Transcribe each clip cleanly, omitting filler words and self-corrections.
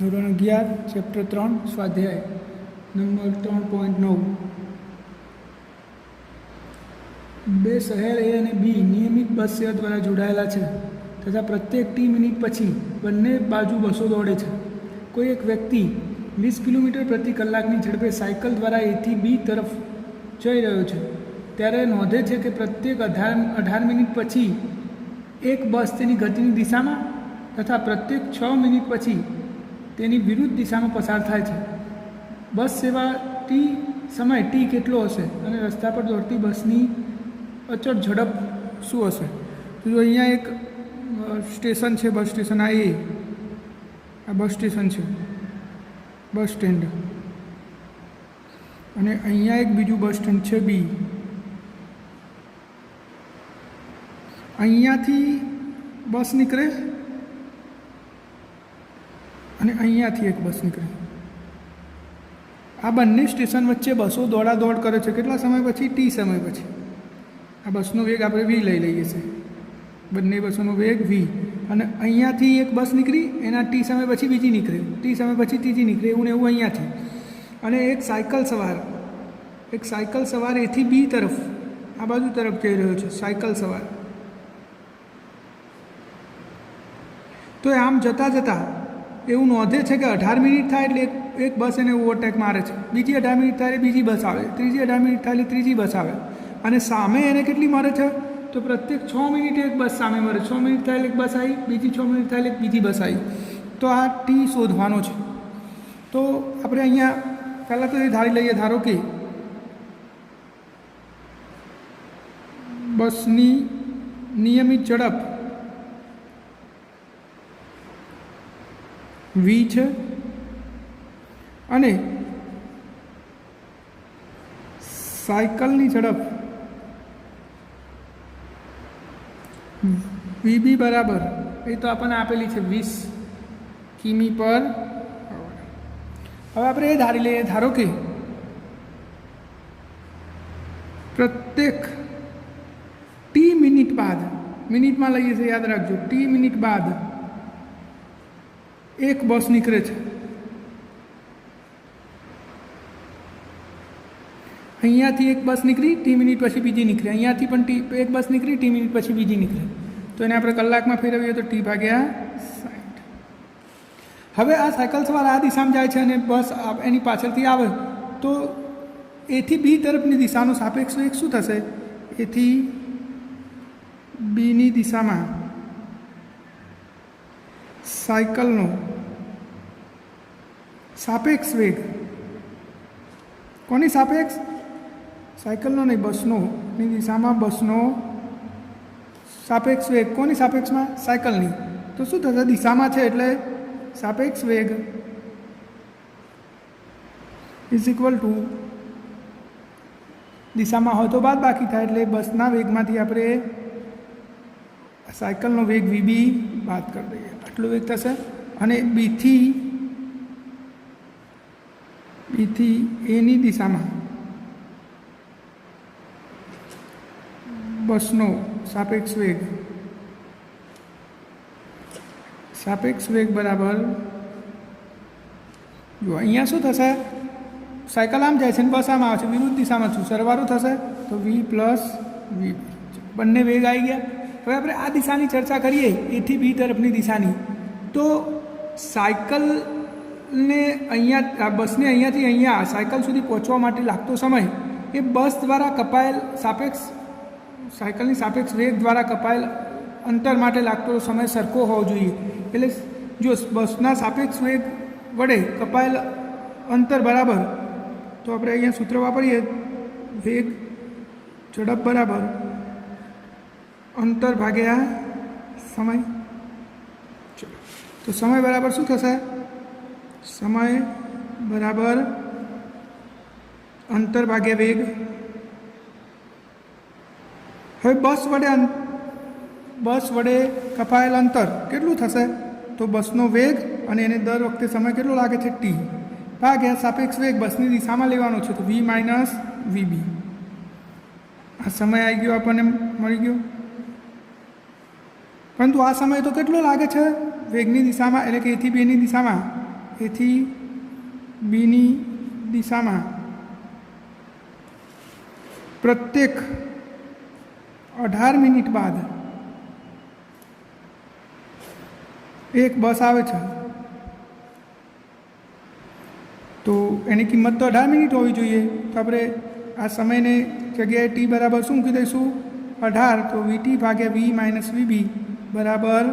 ધોરણ 11 ચેપ્ટર 3 સ્વાધ્યાય નંબર 3.9 બે શહેર એ અને બી નિયમિત બસ સેવા દ્વારા જોડાયેલા છે તથા પ્રત્યેક ટી મિનિટ પછી બંને બાજુ બસો દોડે છે. કોઈ એક વ્યક્તિ 20 કિલોમીટર પ્રતિ કલાકની ઝડપે સાયકલ દ્વારા એથી બી તરફ જઈ રહ્યો છે ત્યારે નોંધે છે કે પ્રત્યેક 18 મિનિટ પછી એક બસ તેની ગતિની દિશામાં તથા પ્રત્યેક 6 મિનિટ પછી તેની વિરુદ્ધ દિશામાં પસાર થાય છે. બસ સેવા સમય ટી કેટલો હશે અને રસ્તા પર દોડતી બસની અચળ ઝડપ શું હશે? તો અહીંયા એક સ્ટેશન છે, બસ સ્ટેશન આ બસ સ્ટેશન છે, બસ સ્ટેન્ડ, અને અહીંયા એક બીજું બસ સ્ટેન્ડ છે બી. અહીંયાથી બસ નીકળે અને અહીંયાથી એક બસ નીકળે. આ બંને સ્ટેશન વચ્ચે બસો દોડાદોડ કરે છે. કેટલા સમય પછી? ટી સમય પછી. આ બસનો વેગ આપણે વી લઈ લઈએ છીએ, બંને બસોનો વેગ વી. અને અહીંયાથી એક બસ નીકળી, એના ટી સમય પછી બીજી નીકળે, ટી સમય પછી ત્રીજી નીકળે, એવું ને એવું અહીંયાથી. અને એક સાયકલ સવાર એથી બી તરફ આ બાજુ તરફ જઈ રહ્યો છે, સાયકલ સવાર. તો આમ જતાં એવું નોંધે છે કે 18 મિનિટ થાય એટલે એક બસ એને ઓવરટેક મારે છે, બીજી 18 મિનિટ થાય એટલે બીજી બસ આવે, ત્રીજી 18 મિનિટ થાય એટલે ત્રીજી બસ આવે, અને સામે એને કેટલી મળે છે? તો પ્રત્યેક 6 મિનિટે એક બસ સામે મળે. 6 મિનિટ થાય એટલે એક બસ આવી, બીજી 6 મિનિટ થાય એટલે બીજી બસ આવી. તો આ ટી શોધવાનો છે. તો આપણે અહીંયા પહેલાં તો એ ધારી લઈએ, ધારો કે બસની નિયમિત ઝડપ વી છે અને સાયકલની ઝડપ વીબી બરાબર, એ તો આપણને આપેલી છે 20 કિમી પર. હવે આપણે એ ધારી લઈએ, ધારો કે પ્રત્યેક ટી મિનિટ બાદ, મિનિટમાં લઈએ છીએ યાદ રાખજો, ટી મિનિટ બાદ એક બસ નીકળે છે. અહીંયાથી એક બસ નીકળી, ટી મિનિટ પછી બીજી નીકળી, અહીંયાથી પણ એક બસ નીકળી, ટી મિનિટ પછી બીજી નીકળે. તો એને આપણે કલાકમાં ફેરવીએ તો ટી ભાગ્યા 60. હવે આ સાયકલ સવાર આ દિશામાં જાય છે અને બસ એની પાછળથી આવે, તો એથી બી તરફની દિશાનો સાપેક્ષ વેગ શું થશે? એથી બીની દિશામાં સાયકલનો સાપેક્ષ વેગ, કોની સાપેક્ષ? સાયકલનો નહીં, બસનો ની દિશામાં બસનો સાપેક્ષ વેગ. કોની સાપેક્ષમાં? સાયકલની. તો શું થશે? દિશામાં છે એટલે સાપેક્ષ વેગ ઇઝ ઇક્વલ ટુ, દિશામાં હોય તો બાદ બાકી થાય એટલે બસના વેગમાંથી આપણે સાયકલનો વેગ વીબી બાદ કરી દઈએ, આટલો વેગ થશે. અને બીથી એની દિશામાં બસનો સાપેક્ષ વેગ બરાબર, જો અહીંયા શું થશે? સાયકલ આમ જાય છે ને બસ આમ આવે છે, વિરુદ્ધ દિશામાં છું, સરવાળો થશે તો વી પ્લસ વી, બંને વેગ આવી ગયા. હવે આપણે આ દિશાની ચર્ચા કરીએ, એથી બી તરફની દિશાની. તો સાયકલને અહીંયા, બસને અહીંયાથી અહીંયા સાયકલ સુધી પહોંચવા માટે લાગતો સમય એ બસ દ્વારા કપાયેલ સાયકલની સાપેક્ષ વેગ દ્વારા કપાયેલ અંતર માટે લાગતો સમય સરખો હોવો જોઈએ. એટલે જો બસના સાપેક્ષ વેગ વડે કપાયેલ અંતર બરાબર, તો આપણે અહીંયા સૂત્ર વાપરીએ, વેગ ઝડપ બરાબર અંતર ભાગ્યા સમય. તો સમય બરાબર શું થશે? સમય બરાબર અંતર ભાગ્યા વેગ. હવે બસ વડે કપાયેલ અંતર કેટલું થશે? તો બસનો વેગ અને એને દર વખતે સમય કેટલો લાગે છે? ટી ભાગ્યા સાપેક્ષ વેગ બસની દિશામાં લેવાનો છે, તો વી માઇનસ વીબી. આ સમય આવી ગયો, આપણને મળી ગયો. પરંતુ આ સમય તો કેટલો લાગે છે? વેગની દિશામાં, એટલે કે એથી બીની દિશામાં એથી બીની દિશામાં પ્રત્યેક 18 મિનિટ બાદ એક બસ આવે છે, તો એની કિંમત તો 18 મિનિટ હોવી જોઈએ. તો આપણે આ સમયને જગ્યાએ ટી બરાબર શું મૂકી દઈશું? 18. તો વીટી ભાગ્યા વી માઇનસ વીબી બરાબર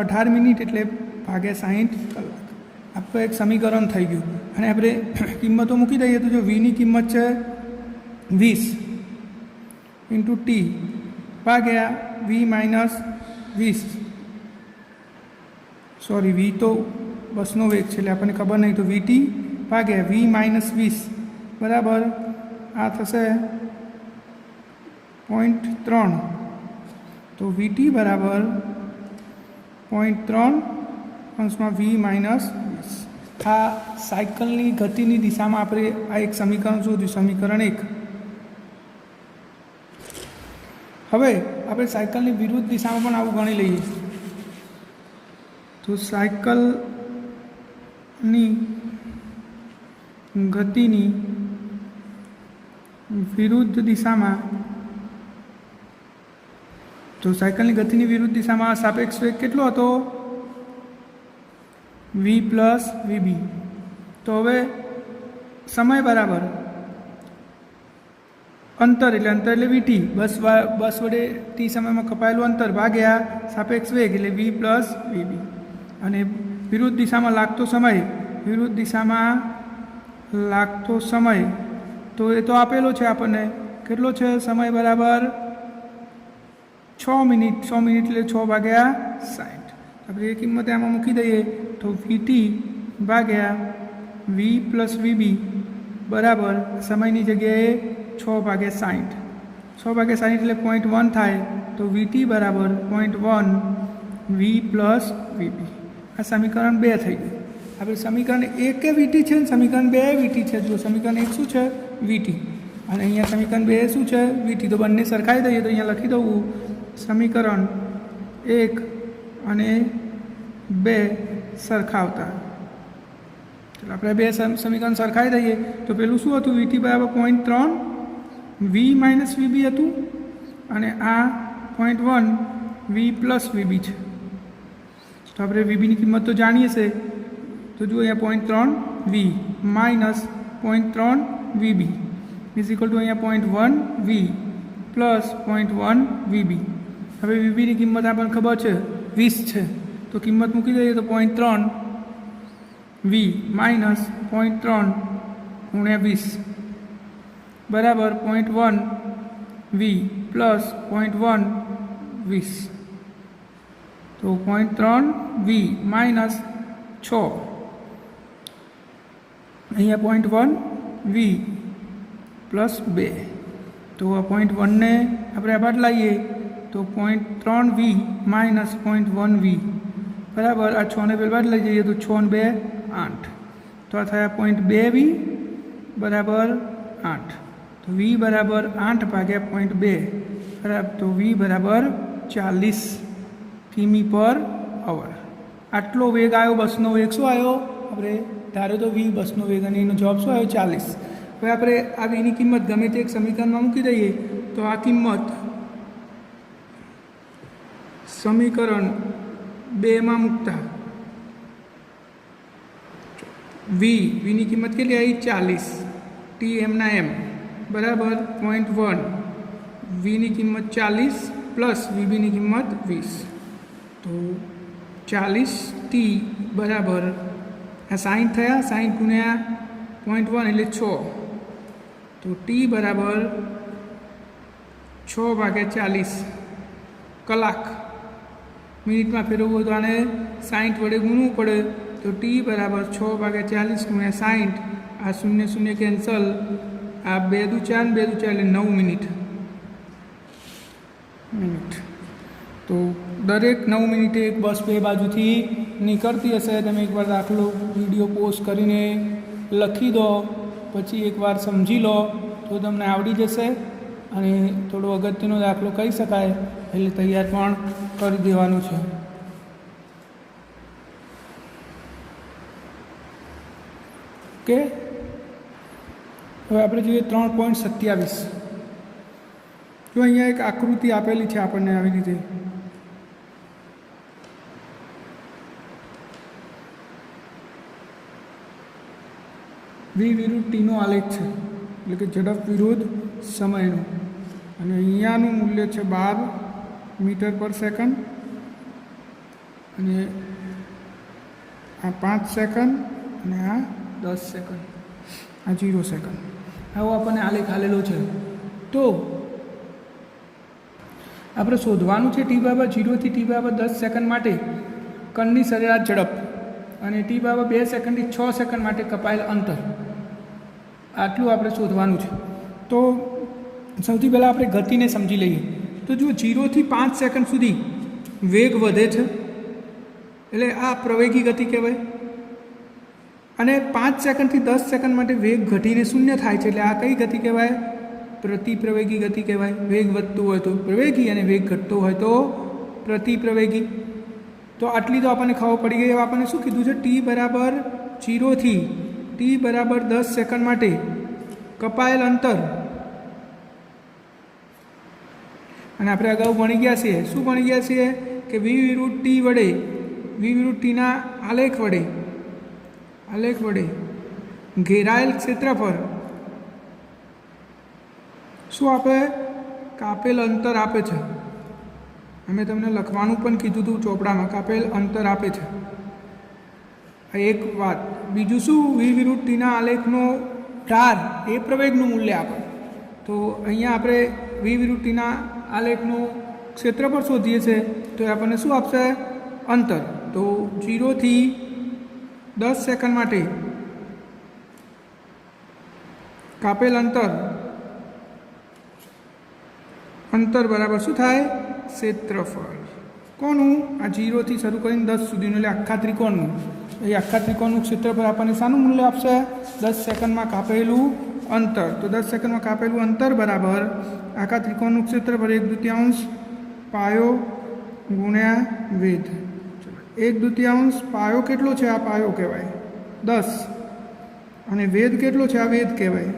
18 મિનિટ એટલે ભાગ્યા 60 કલાક. આપણું એક સમીકરણ થઈ ગયું. અને આપણે કિંમતો મૂકી દઈએ તો જો વીની કિંમત છે 20 ઇન્ટુ ટી ભાગ્યા વી માઇનસ 20, સોરી વી તો બસનો વેગ છે એટલે આપણને ખબર નહીં, તો વીટી ભાગ્યા વી માઇનસ 20 બરાબર આ થશે 0.3. તો વીટી બરાબર 0.3 અંશમાં વી માઇનસ 20. આ સાયકલની ગતિની દિશામાં આપણે આ એક સમીકરણ શોધ્યું, સમીકરણ 1. હવે આપણે સાયકલની વિરુદ્ધ દિશામાં પણ આવું ગણી લઈએ. તો સાયકલની ગતિની વિરુદ્ધ દિશામાં, તો સાયકલની ગતિની વિરુદ્ધ દિશામાં સાપેક્ષ વેગ કેટલો હતો? વી પ્લસ વીબી. તો હવે સમય બરાબર અંતર એટલે વીટી, બસ વડે ટી સમયમાં કપાયેલું અંતર ભાગ્યા સાપેક્ષ વેગ એટલે વી પ્લસ વીબી. અને વિરુદ્ધ દિશામાં લાગતો સમય, વિરુદ્ધ દિશામાં લાગતો સમય તો એ તો આપેલો છે આપણને, કેટલો છે સમય? બરાબર 6 મિનિટ. 6 મિનિટ એટલે 6 ભાગ્યા 60. આપણે એ કિંમત આમાં મૂકી દઈએ તો વીટી ભાગ્યા વી પ્લસ વીબી બરાબર સમયની જગ્યાએ 6 ભાગ્યા 60. 6 ભાગ્યા 60 એટલે 0.1 થાય. તો વીટી બરાબર 0.1 વી પ્લસ વીબી. આ સમીકરણ 2 થઈ ગયું. આપણે સમીકરણ 1 એ વીટી છે, સમીકરણ 2 એ વીટી છે. જો સમીકરણ 1 શું છે? વીટી. અને અહીંયા સમીકરણ 2 શું છે? વીટી. તો બંને સરખાઈ દઈએ તો અહીંયા લખી દઉં સમીકરણ 1 અને 2 સરખાવતા. ચાલો આપણે 2 સમીકરણ સરખાઈ દઈએ તો પેલું શું હતું? વીટી બરાબર 0.3 વી માઇનસ વીબી હતું, અને આ 0.1 વી પ્લસ વીબી છે. તો આપણે વીબીની કિંમત તો જાણીએ છે, તો જુઓ અહીંયા 0.3 V minus 0.3 VB is equal to અહીંયા 0.1 વી પ્લસ 0.1 વીબી. હવે વીબીની કિંમત આપણને ખબર છે 20 છે, તો કિંમત મૂકી દઈએ તો 0.3 વી માઇનસ 0.3 ગુણ્યા 20 બરાબર 0.1 વી પ્લસ 0.1 20. તો 0.3 વી માઇનસ 6, અહીંયા 0.1 વી પ્લસ 2. તો આ 0.1 ને આપણે આ બાદ લાવીએ તો 0.3 વી માઇનસ 0.1 વી બરાબર આ 6 ને પેલા બાદ લઈ જઈએ તો 6 ને 2 8. તો આ થયા 0.2 વી બરાબર 8. તો વી બરાબર 8 ભાગ્યા 0.2 બરાબર, તો વી બરાબર 40 કિમી પર અવર. આટલો વેગ આવ્યો બસનો વેગ. શું આવ્યો? આપણે ધારો તો વી બસનો વેગ અને એનો જવાબ શું આવ્યો? 40. હવે આપણે આ વીની કિંમત ગમે તે એક સમીકરણમાં મૂકી દઈએ તો આ કિંમત સમીકરણ 2માં મૂકતા વીની કિંમત કેટલી આવી? 40. ટી એમના એમ બરાબર 0.1 વીની કિંમત 40 પ્લસ વીબીની કિંમત 20. તો 40 ટી બરાબર આ 60 થયા, 60 ગુણ્યા 0.1 એટલે 6. તો ટી બરાબર 6 ભાગ્યા 40 કલાક. મિનિટમાં ફેરવવું હોય તો આને 60 વડે ગુણવું પડે. તો ટી બરાબર 6 ભાગ્યા 40 ગુણ્યા 60. આ 0 0 કેન્સલ, આ 2 દુ 4 2 દુ 4 એટલે 9 મિનિટ. તો દરેક 9 મિનિટે એક બસ બે બાજુથી નીકળતી હશે. તમે એકવાર દાખલો વિડીયો પોસ્ટ કરીને લખી દો, પછી એકવાર સમજી લો તો તમને આવડી જશે. અને થોડો અગત્યનો દાખલો કહી શકાય એટલે તૈયાર પણ કરી દેવાનું છે. ઓકે, હવે આપણે જોઈએ 3.27. જો અહીંયા એક આકૃતિ આપેલી છે આપણને આવી રીતે. વી વિરુદ્ધ ટીનો આલેખ છે, એટલે કે ઝડપ વિરુદ્ધ સમયનો. અને અહીંયાનું મૂલ્ય છે 12 મીટર પર સેકન્ડ, અને આ 5 સેકન્ડ, અને આ 10 સેકન્ડ, આ 0 સેકન્ડ. આવો આપણને આલેખ આલેલો છે. તો આપણે શોધવાનું છે ટી બરાબર 0 થી ટી બરાબર 10 સેકન્ડ માટે કણની સરેરાશ ઝડપ, અને ટી બરાબર 2 સેકન્ડથી 6 સેકન્ડ માટે કપાયેલ અંતર. આટલું આપણે શોધવાનું છે. તો સૌથી પહેલાં આપણે ગતિને સમજી લઈએ. તો જો 0 થી 5 સેકન્ડ સુધી વેગ વધે છે, એટલે આ પ્રવેગી ગતિ કહેવાય. અને 5 સેકન્ડથી 10 સેકન્ડ માટે વેગ ઘટીને શૂન્ય થાય છે, એટલે આ કઈ ગતિ કહેવાય? પ્રતિપ્રવેગી ગતિ કહેવાય. વેગ વધતો હોય તો પ્રવેગી, અને વેગ ઘટતો હોય તો પ્રતિપ્રવેગી. તો આટલી તો આપણને ખબર પડી ગઈ. હવે આપણને શું કીધું છે? ટી બરાબર 0 થી ટી બરાબર 10 સેકન્ડ માટે કપાયેલ અંતર. અને આપણે અગાઉ ભણી ગયા છીએ. શું ભણી ગયા છીએ? કે વી વિરુદ્ધ ટી વડે, વી વિરુદ્ધ ટીના આલેખ વડે ઘેરાયેલ ક્ષેત્રફળ શું આપે? કાપેલ અંતર આપે છે. અમે તમને લખવાનું પણ કીધું હતું ચોપડામાં, કાપેલ અંતર આપે છે. આ એક વાત. બીજું શું? વી વિરુદ્ધ ટીના આલેખનો ઢાર એ પ્રવેગનું મૂલ્ય આપે. તો અહીંયા આપણે વી વિરુદ્ધ ટીના આલેખનું ક્ષેત્રફળ શોધીએ છીએ, તો એ આપણને શું આપશે? અંતર. તો 0 થી 10 સેકન્ડ માટે કાપેલ અંતર બરાબર શું થાય? ક્ષેત્રફળ. કોનું? આ 0 થી શરૂ કરીને 10 સુધીનું, એટલે આખા ત્રિકોણનું. એ આખા ત્રિકોણનું ક્ષેત્રફળ આપણને શાનું મૂલ્ય આપશે? 10 સેકન્ડમાં કાપેલું અંતર. તો 10 સેકન્ડમાં કાપેલું અંતર બરાબર આખા ત્રિકોણનું ક્ષેત્રફળ 1/2 પાયો ગુણ્યા વેધ. 1/2 પાયો કેટલો છે? આ પાયો કહેવાય 10, અને વેધ કેટલો છે? આ વેધ કહેવાય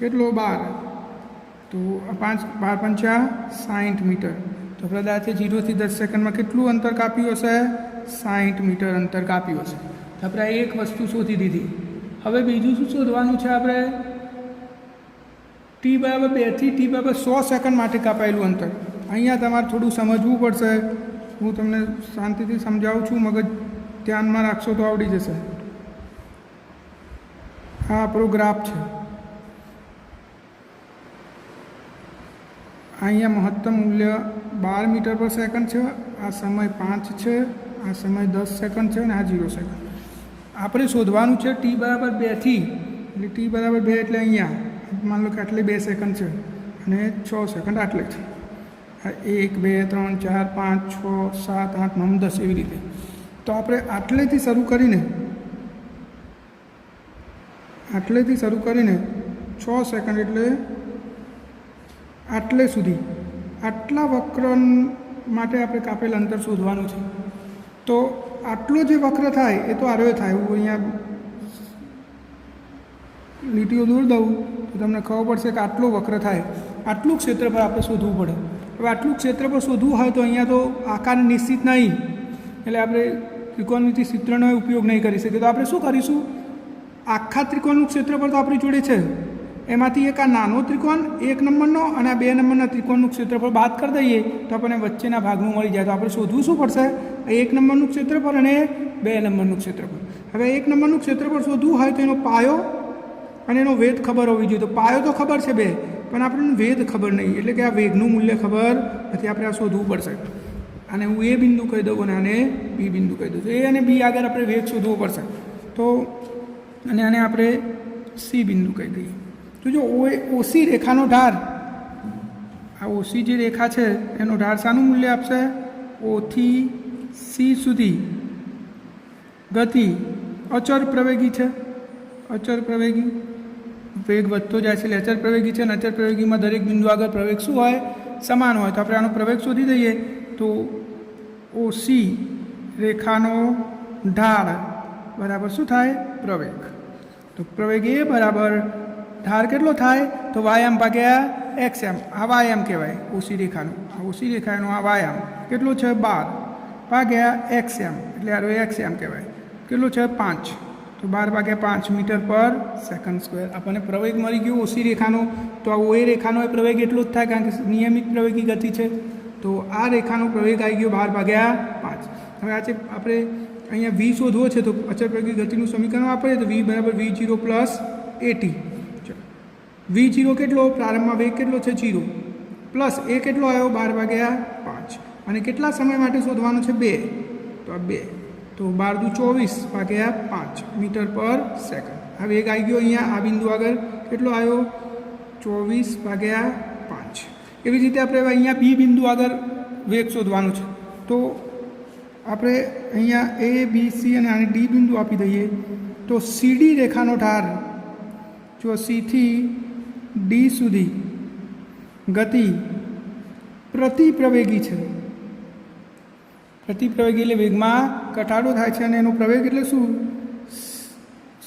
કેટલો? 12. તો 5 12 × 60 મીટર. તો કદાચ 0 થી 10 સેકન્ડમાં કેટલું અંતર કાપ્યું હશે? 60 મીટર અંતર કાપ્યું હશે. તો આપણે એક વસ્તુ શોધી દીધી. હવે બીજું શું શોધવાનું છે? આપણે ટી બરાબર 2 થી ટી બરાબર 100 સેકન્ડ માટે કાપાયેલું અંતર. અહીંયા તમારે થોડું સમજવું પડશે. હું તમને શાંતિથી સમજાવું છું, મગજ ધ્યાનમાં રાખશો તો આવડી જશે. આ આપણો ગ્રાફ છે. અહીંયા મહત્તમ મૂલ્ય 12 મીટર પર સેકન્ડ છે, આ સમય 5 છે, આ સમય 10 સેકન્ડ છે, અને આ 0 સેકન્ડ. આપણે શોધવાનું છે ટી બરાબર 2 થી, એટલે ટી બરાબર 2 એટલે અહીંયા માન લો કે આટલે 2 સેકન્ડ છે, અને 6 સેકન્ડ આટલે છે. 1 2 3 4 5 6 7 8 9 10 એવી રીતે. તો આપણે આટલેથી શરૂ કરીને 6 સેકન્ડ એટલે આટલે સુધી, આટલા વક્ર માટે આપણે કાપેલ અંતર શોધવાનું છે. તો આટલો જે વક્ર થાય એ તો આરોય થાય. હું અહીંયા લીટીઓ દૂર દઉં તો તમને ખબર પડશે કે આટલો વક્ર થાય. આટલું ક્ષેત્રફળ આપણે શોધવું પડે. હવે આટલું ક્ષેત્રફળ શોધવું હોય તો અહીંયા તો આકાર નિશ્ચિત નહીં, એટલે આપણે ત્રિકોણમિતિ સૂત્રનો ઉપયોગ નહીં કરી શકીએ. તો આપણે શું કરીશું? આખા ત્રિકોણનું ક્ષેત્રફળ તો આપણી જોડે છે, એમાંથી એક આ નાનો ત્રિકોણ 1 નંબરનો અને આ 2 નંબરના ત્રિકોણનું ક્ષેત્રફળ બાદ કરી દઈએ તો આપણને વચ્ચેના ભાગનું મળી જાય. તો આપણે શોધવું શું પડશે? 1 નંબરનું ક્ષેત્રફળ અને 2 નંબરનું ક્ષેત્રફળ. હવે 1 નંબરનું ક્ષેત્રફળ શોધવું હોય તો એનો પાયો અને એનો વેધ ખબર હોવી જોઈએ. તો પાયો તો ખબર છે 2, પણ આપણને વેધ ખબર નહીં, એટલે કે આ વેગનું મૂલ્ય ખબર નથી. આપણે આ શોધવું પડશે. અને હું એ બિંદુ કહી દઉં અને આને બી બિંદુ કહી દઉં. તો એ અને બી આગળ આપણે વેગ શોધવો પડશે. તો અને આને આપણે સી બિંદુ કહી દઈએ. તો જો ઓસી રેખાનો ઢાર, આ ઓસી જે રેખા છે એનો ઢાર શાનું મૂલ્ય આપશે? ઓ થી સી સુધી ગતિ અચળ પ્રવેગી છે. અચળ પ્રવેગી વેગ વધતો જાય છે એટલે અચળ પ્રવેગી છે. અને અચળ પ્રવેગીમાં દરેક બિંદુ આગળ પ્રવેગ શું હોય? સમાન હોય. તો આપણે આનો પ્રવેગ શોધી દઈએ. તો ઓસી રેખાનો ઢાળ બરાબર શું થાય? પ્રવેગ. તો પ્રવેગ એ બરાબર ઢાળ કેટલો થાય તો વાયામ ભાગ્યા એક્સ એમ, આ વાયામ કહેવાય ઓસી રેખાનું, આ ઓસી રેખાનો આ વાયામ કેટલો છે 12 ભાગ્યા એક્સ એમ, એટલે આ એક્સ એમ કહેવાય, કેટલો છે 5, તો 12 ભાગ્યા 5 મીટર પર સેકન્ડ સ્ક્વેર. આપણને પ્રવેગ મળી ગયો ઓસી રેખાનો, તો આ ઓએ રેખાનો એ પ્રવેગ એટલો જ થાય કારણ કે નિયમિત પ્રવેગી ગતિ છે. તો આ રેખાનો પ્રવેગ આવી ગયો 12 ભાગ્યા 5. હવે આજે આપણે અહીંયા વી શોધવો છે, તો અચળ પ્રવેગી ગતિનું સમીકરણ વાપરીએ તો વી બરાબર v0 પ્લસ at. v0 કેટલો, પ્રારંભમાં વેગ કેટલો છે 0, પ્લસ એ કેટલો આવ્યો 12 ભાગ્યા 5, અને કેટલા સમય માટે શોધવાનું છે 2, તો આ 2, તો 12 દુ 24 ભાગ્યા 5 મીટર પર સેકન્ડ. આ વેગ આવી ગયો અહીંયા આ બિંદુ આગળ કેટલો આવ્યો 24 ભાગ્યા 5. એવી રીતે આપણે અહીંયા બી બિંદુ આગળ વેગ શોધવાનું છે, તો આપણે અહીંયા એ બી સી અને આને ડી બિંદુ આપી દઈએ. તો સીડી રેખાનો ઢાળ જો સીથી ડી સુધી ગતિ પ્રતિપ્રવેગી છે. પ્રતિપ્રવેગી એટલે વેગમાં ઘટાડો થાય છે, અને એનો પ્રવેગ એટલે શું,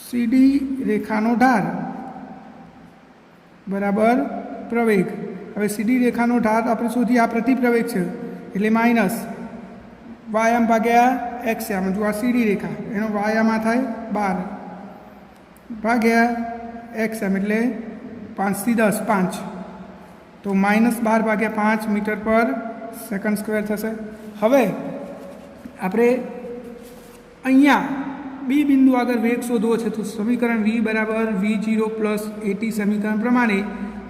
સીડી રેખાનો ઢાળ બરાબર પ્રવેગ. હવે સીડી રેખાનો ઢાળ આપણે શોધીએ, આ પ્રતિપ્રવેગ છે એટલે માઇનસ વાયામ ભાગ્યા એક્સ એમ, જો આ સીડી રેખા એનો વાયામાં થાય 12 ભાગ્યા એક્સ એમ એટલે 5 થી 10 5, તો -12 ભાગ્યા 5 મીટર પર સેકન્ડ સ્ક્વેર થશે. હવે આપણે અહીંયા બી બિંદુ આગળ વેગ શોધવો છે, તો સમીકરણ v બરાબર v0 પ્લસ at સમીકરણ પ્રમાણે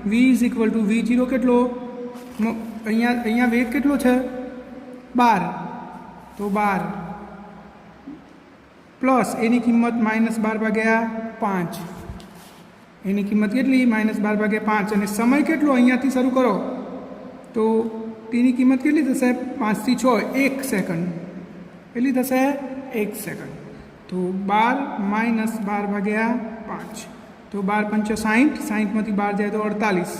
v is equal two v0 કેટલો, અહીંયા વેગ કેટલો છે 12, તો 12 પ્લસ એની કિંમત -12 ભાગ્યા 5, એની કિંમત કેટલી -12 ભાગ્યા 5, અને સમય કેટલો અહીંયાથી શરૂ કરો તો ટીની કિંમત કેટલી થશે 5 થી 6 1 સેકન્ડ, કેટલી થશે 1 સેકન્ડ. તો 12 -12 ભાગ્યા 5, તો 12 × 5 = 60, 60માંથી 12 જાય તો 48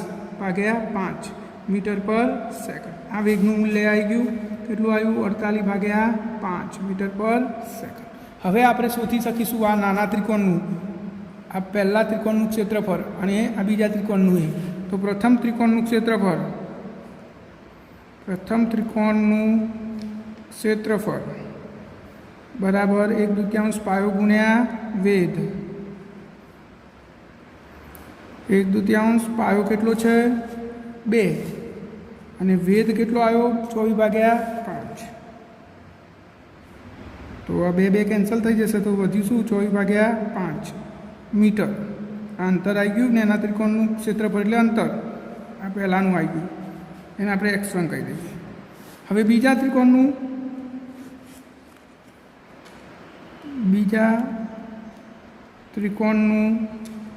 ભાગ્યા 5 મીટર પર સેકન્ડ. આ વેગનું મૂલ્ય આવી ગયું કેટલું આવ્યું 48 ભાગ્યા 5 મીટર પર સેકન્ડ. હવે આપણે શોધી શકીશું આ નાના ત્રિકોણનું, આ પહેલા ત્રિકોણનું ક્ષેત્રફળ અને આ બીજા ત્રિકોણનું એ. તો પ્રથમ ત્રિકોણનું ક્ષેત્રફળ બરાબર 1/2 પાયો ગુણ્યા વેધ. 1/2 પાયો કેટલો છે 2, અને વેધ કેટલો આવ્યો 24 ભાગ્યા 5. તો આ 2 કેન્સલ થઈ જશે, તો વધ્યું શું 24 ભાગ્યા 5 મીટર. આ અંતર આવી ગયું ને એના ત્રિકોણનું ક્ષેત્રફળ એટલે અંતર, આ પહેલાંનું આવી ગયું, એને આપણે x1 કહી દઈએ. હવે બીજા ત્રિકોણનું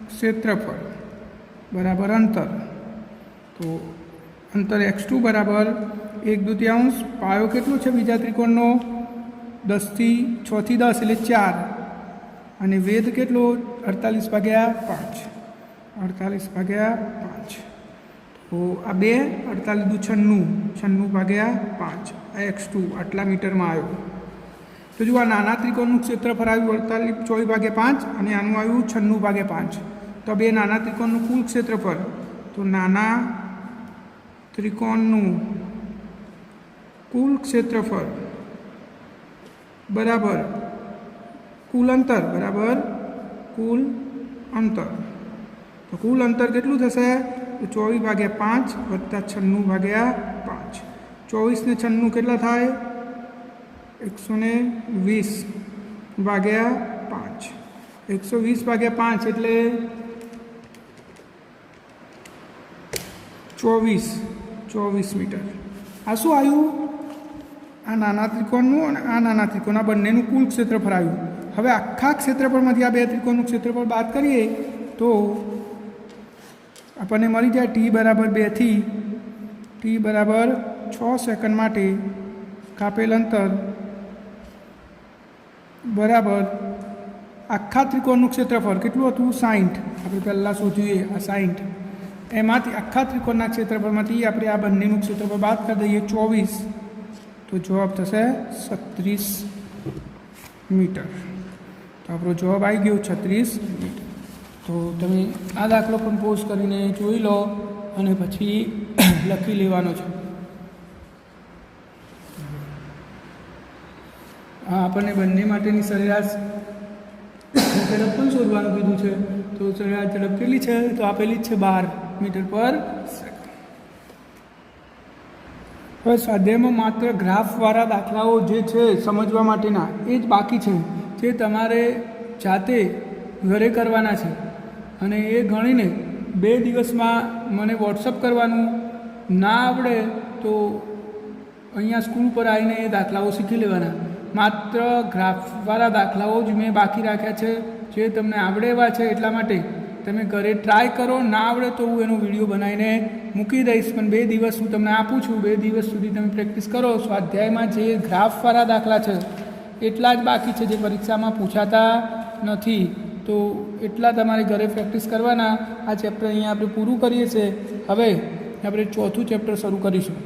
ક્ષેત્રફળ બરાબર અંતર, તો અંતર x2 બરાબર 1/2 પાયો કેટલો છે બીજા ત્રિકોણનો 6 થી 10 એટલે 4, અને વેધ કેટલો 48 ભાગ્યા 5, 48 ભાગ્યા 5, તો આ 2 48 × 96 ભાગ્યા 5, આ x2 આટલા મીટરમાં આવ્યો. તો જો આ નાના ત્રિકોણનું ક્ષેત્રફળ આવ્યું 24 ભાગ્યા 5, અને આનું આવ્યું 96 ભાગ્યા 5. તો બે નાના ત્રિકોણનું કુલ ક્ષેત્રફળ, તો નાના ત્રિકોણનું કુલ ક્ષેત્રફળ બરાબર કુલ અંતર બરાબર કુલ અંતર. તો કુલ અંતર કેટલું થશે તો 24 ભાગ્યા 5 વત્તા 96 ભાગ્યા 5. 24 ને 96 કેટલા થાય 120 ભાગ્યા 5. 120 ભાગ્યા 5 એટલે 24 મીટર. આ શું આવ્યું આ નાના ત્રિકોણનું અને આ નાના ત્રિકોણ આ બંનેનું કુલ ક્ષેત્રફળ આવ્યું. હવે આખા ક્ષેત્રફળમાંથી આ બે ત્રિકોણનું ક્ષેત્રફળ બાદ કરીએ તો આપણને મળી જાય t બરાબર 2 થી t બરાબર 6 સેકન્ડ માટે કાપેલ અંતર બરાબર આખા ત્રિકોણનું ક્ષેત્રફળ કેટલું હતું 60. આપણે પહેલાં શોધ્યું આ 60. એમાંથી આખા ત્રિકોણના ક્ષેત્રફળમાંથી આપણે આ બંનેનું ક્ષેત્રફળ બાદ કરી દઈએ 24, તો જવાબ થશે 36 મીટર. તો આપણો જવાબ આવી ગયો 36 મીટર. તો તમે આ દાખલો પણ પોઝ કરીને જોઈ લો અને પછી લખી લેવાનો છે. હા, આપણને બંને માટેની સરેરાશ ઝડપ પણ શોધવાનું કીધું છે. તો સરેરાશ ઝડપ કેટલી છે? તો આપેલી જ છે 12 મીટર પર સેકન્ડ. હવે સ્વાધ્યાયમાં માત્ર ગ્રાફવાળા દાખલાઓ જે છે સમજવા માટેના એ જ બાકી છે, જે તમારે જાતે ઘરે કરવાના છે. અને એ ગણીને 2 દિવસમાં મને વોટ્સઅપ કરવાનું. ના આવડે તો અહીંયા સ્કૂલ પર આવીને એ દાખલાઓ શીખી લેવાના. માત્ર ગ્રાફવાળા દાખલાઓ જ મેં બાકી રાખ્યા છે, જે તમને આવડે એવા છે. એટલા માટે તમે ઘરે ટ્રાય કરો. ના આવડે તો હું એનો વિડીયો બનાવીને મૂકી દઈશ, પણ 2 દિવસ હું તમને આપું છું. 2 દિવસ સુધી તમે પ્રેક્ટિસ કરો. સ્વાધ્યાયમાં જે ગ્રાફવાળા દાખલા છે એટલા જ બાકી છે, જે પરીક્ષામાં પૂછાતા નથી. તો એટલા તમારે ઘરે પ્રેક્ટિસ કરવાના. આ ચેપ્ટર અહીંયા આપણે પૂરું કરીએ છીએ. હવે આપણે ચોથું ચેપ્ટર શરૂ કરીશું.